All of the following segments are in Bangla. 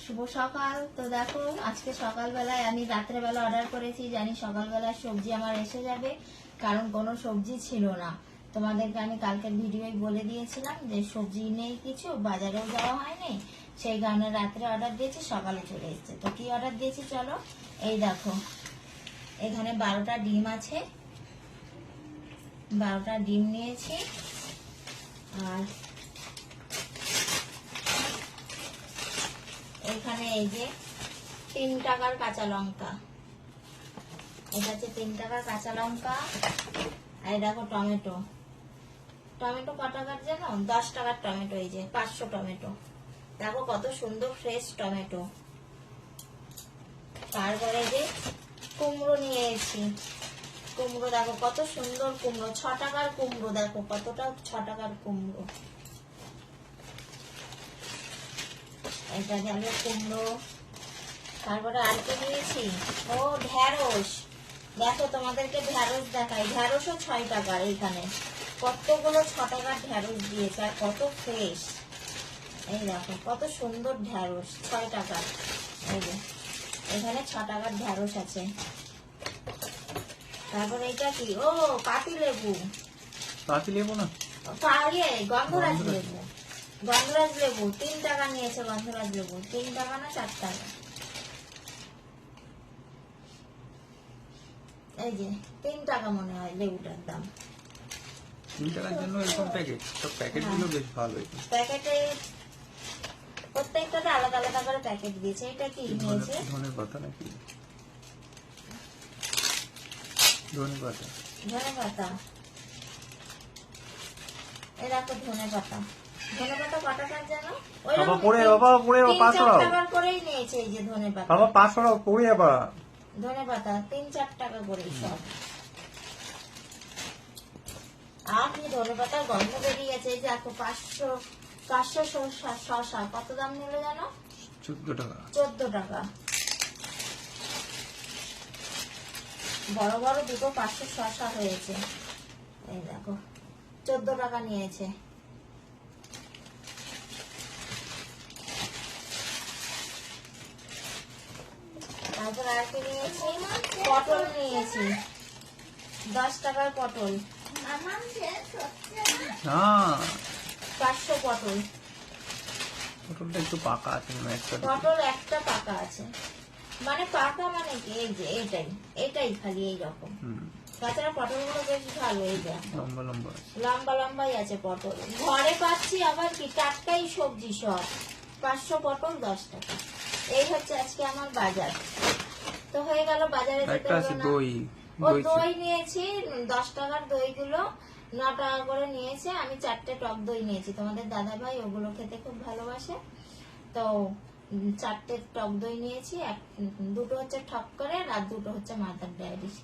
শুভ সকাল। তো দেখো আজকে সকালবেলায় আমি রাত্রেবেলা অর্ডার করেছি, জানি সকালবেলায় সবজি আমার এসে যাবে, কারণ কোনো সবজি ছিল না। তোমাদেরকে আমি কালকের ভিডিওয় বলে দিয়েছিলাম যে সবজি নেই, কিছু বাজারেও যাওয়া হয়নি, সেই কারণে রাত্রে অর্ডার দিয়েছি, সকালে চলে এসছে। তো কি অর্ডার দিয়েছি চলো, এই দেখো এখানে 12টা ডিম আছে, 12টা ডিম নিয়েছি। আর এখানে এই যে 3 টাকার কাঁচা লঙ্কা, এটা হচ্ছে 3 টাকার কাঁচা লঙ্কা। আর দেখো টমেটো, টমেটো ক টাকার জানো? 10 টাকার টমেটো, এই যে 500 টমেটো। দেখো কত সুন্দর ফ্রেশ টমেটো। তারপরে যে কুমড়ো নিয়ে এসেছি, কুমড়ো দেখো কত সুন্দর কুমড়ো, 6 টাকার কুমড়ো, দেখো কতটা 6 টাকার কুমড়ো। এটা গেল কুমড়ো। তারপরে আর কি নিয়েছি, ও ঢেঁড়স। দেখো তোমাদেরকে ঢেঁড়স দেখাই, ঢেঁড়সও 6 টাকার। এইখানে কতগুলো 6 টাকার ঢেঁড়স দিয়েছে, আর কত ফ্রেশ। এই দেখো কত সুন্দর ঢেঁড়স, 6 টাকার। এই যে এখানে 6 টাকার ঢেঁড়স আছে। তারপরে এটা কি, ও পাতি লেবু, পাতি লেবু না, গন্ধরাজ লেবু, গন্ধরাজ লেবু 3 টাকা নিয়েছে। গন্ধরাজ লেবু 3 টাকা না 4 টাকা। এই যে 3 টাকা মনে হয় লেবুটার দাম। 3 টাকার জন্য এরকম প্যাকেট, সব প্যাকেট গুলো বেশ ভালো। প্যাকেটে প্রত্যেকটাতে আলাদা আলাদা করে প্যাকেট দিয়েছে। এটা কি নিয়েছে, ধনে পাতা নাকি? ধনে পাতা, ধনে পাতা। এই দেখো ধনে পাতা, ধনে পাতা কত টাকার জানো? বাবা পড়ে, বাবা পড়ে, 500 টাকার করেই নিয়েছে। এই যে ধনে পাতা, বাবা 500 টাকা পড়ে। বাবা ধনে পাতা 3-4 টাকা করে সব। আর কি ধনে পাতার গন্ধ বেরিয়ে গেছে। এই যে দেখো 500 শসা, কত দাম নিল জানো? 14 টাকা। 14 টাকা। বড় বড় দুটো 500 শসা হয়েছে। এই দেখো 14 টাকা নিয়েছে। তারপর আর কি নিয়েছি, পটল নিয়েছি, 10 টাকার পটল। হ্যাঁ 500 পটল। পটলটা একটু পাকা আছে না, একটা পটল একটা পাকা আছে, মানে পাকা মানে কি, এই যে এটাই খালি এইরকম। তাছাড়া পটল গুলো বেশ ভালো, এই যে লম্বা লম্বা লম্বা লম্বাই আছে পটল। ঘরে পাচ্ছি আবার কি টাটকাই সবজি সব। 500 পটল 10 টাকা। এই হচ্ছে আজকে আমার বাজার। তো হয়ে গেল, বাজারে যেতে একটা আছে হলো না। দই, ও দই নিয়েছি, 10 টাকার দই গুলো 9 টাকা করে নিয়েছে। আমি 4টে টক দই নিয়েছি, তোমাদের দাদা ভাই ওগুলো খেতে খুব ভালোবাসে, তো 4টে টক দই নিয়েছি। দুটো হচ্ছে ঠক করে, আর দুটো হচ্ছে মাদার ডায়েরিস।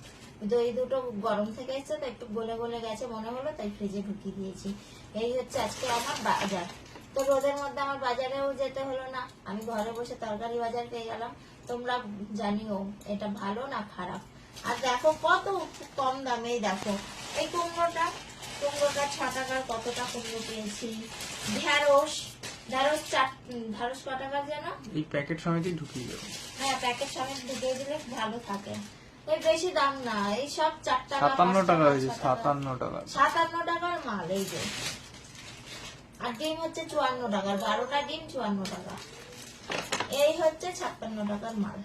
দই দুটো গরম থেকে এসছে, তো একটু গলে গলে গেছে মনে হলো, তাই ফ্রিজে ঢুকিয়ে দিয়েছি। এই হচ্ছে আজকে আমার বাজার। তো রোদের মধ্যে আমার বাজারেও যেতে হলো না, আমি ঘরে বসে তরকারি বাজার পেয়ে গেলাম। তোমরা জানিও এটা ভালো না খারাপ। আর দেখো কত কম দামে, দেখো এই কুমড়োটা 6 টাকার কতটা কুমড়ো পেয়েছি। ঢেঁড়স ঢেঁড়স ক টাকার যেন? এই প্যাকেট সমেতই ঢুকিয়ে দেবো। হ্যাঁ প্যাকেট সমেত ঢুকিয়ে দিলে ভালো থাকে। এই বেশি দাম না, এই সব 4 টাকা 57 টাকা হয়েছে, 57 টাকা। 57 টাকার মাল এই যে। আর ডিম হচ্ছে 54 টাকার, 12টা ডিম 54 টাকা। এই হচ্ছে 56 টাকার মাল।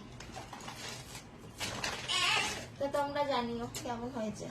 তো তোমরা জানিও কেমন হয়েছে।